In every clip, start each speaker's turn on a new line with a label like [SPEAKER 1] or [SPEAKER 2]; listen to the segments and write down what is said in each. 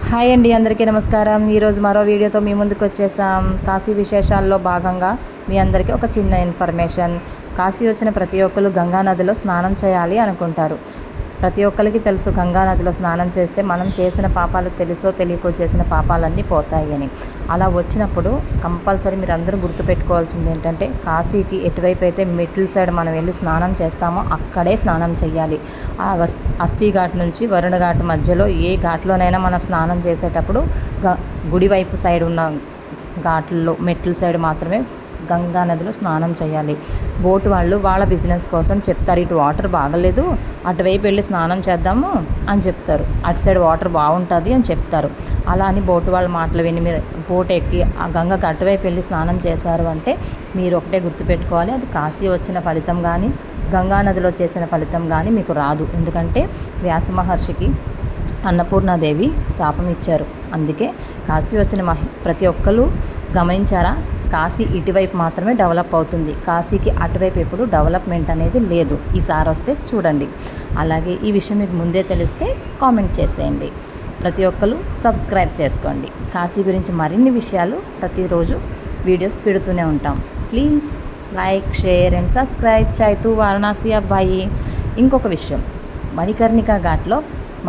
[SPEAKER 1] Hi అండి, అందరికీ నమస్కారం. ఈరోజు మరో వీడియోతో మీ ముందుకు వచ్చేసాం. కాశీ విశేషాల్లో భాగంగా మీ అందరికీ ఒక చిన్న ఇన్ఫర్మేషన్. కాశీ వచ్చిన ప్రతి ఒక్కరు గంగా నదిలో స్నానం చేయాలి అనుకుంటారు. ప్రతి ఒక్కరికి తెలుసు, గంగా నదిలో స్నానం చేస్తే మనం చేసిన పాపాలు తెలుసో తెలియకో చేసిన పాపాలన్నీ పోతాయి అని. అలా వచ్చినప్పుడు కంపల్సరీ మీరు అందరూ గుర్తుపెట్టుకోవాల్సింది ఏంటంటే, కాశీకి ఎటువైపు అయితే మిడిల్ సైడ్ మనం వెళ్ళి స్నానం చేస్తామో అక్కడే స్నానం చేయాలి. ఆ అస్సీ ఘాట్ నుంచి వరుణ ఘాట్ మధ్యలో ఏ ఘాట్లోనైనా మనం స్నానం చేసేటప్పుడు గుడి వైపు సైడ్ ఉన్న ఘాట్లలో మెట్ల సైడ్ మాత్రమే గంగా నదిలో స్నానం చేయాలి. బోటు వాళ్ళు వాళ్ళ బిజినెస్ కోసం చెప్తారు, ఇటు వాటర్ బాగలేదు, అటువైపు వెళ్ళి స్నానం చేద్దాము అని చెప్తారు, అటు సైడ్ వాటర్ బాగుంటుంది అని చెప్తారు. అలా అని బోటు వాళ్ళ మాటలు విని మీరు బోట్ ఎక్కి ఆ గంగకు అటువైపు వెళ్ళి స్నానం చేశారు అంటే మీరు ఒకటే గుర్తుపెట్టుకోవాలి, అది కాశీ వచ్చిన ఫలితం కానీ గంగా నదిలో చేసిన ఫలితం కానీ మీకు రాదు. ఎందుకంటే వ్యాస మహర్షికి అన్నపూర్ణాదేవి శాపం ఇచ్చారు. అందుకే కాశీ వచ్చిన ప్రతి ఒక్కరు గమనించారా, కాశీ ఇటువైపు మాత్రమే డెవలప్ అవుతుంది, కాశీకి అటువైపు ఎప్పుడు డెవలప్మెంట్ అనేది లేదు. ఈసారి వస్తే చూడండి. అలాగే ఈ విషయం మీకు ముందే తెలిస్తే కామెంట్ చేసేయండి. ప్రతి ఒక్కరు సబ్స్క్రైబ్ చేసుకోండి. కాశీ గురించి మరిన్ని విషయాలు ప్రతిరోజు వీడియోస్ పెడుతూనే ఉంటాం. Please like, share and subscribe. Chaitu Varanasi అబ్బాయి. ఇంకొక విషయం, మణికర్ణికా ఘాట్లో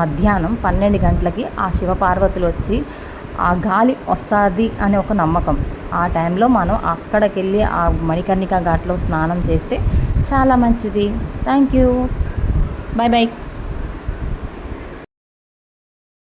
[SPEAKER 1] మధ్యాహ్నం 12 గంటలకి ఆ శివపార్వతులు వచ్చి ఆ గాలి వస్తుంది అనే ఒక నమ్మకం. ఆ టైంలో మనం అక్కడికి వెళ్ళి ఆ మణికర్ణికా ఘాట్లో స్నానం చేస్తే చాలా మంచిది. Thank you. Bye bye.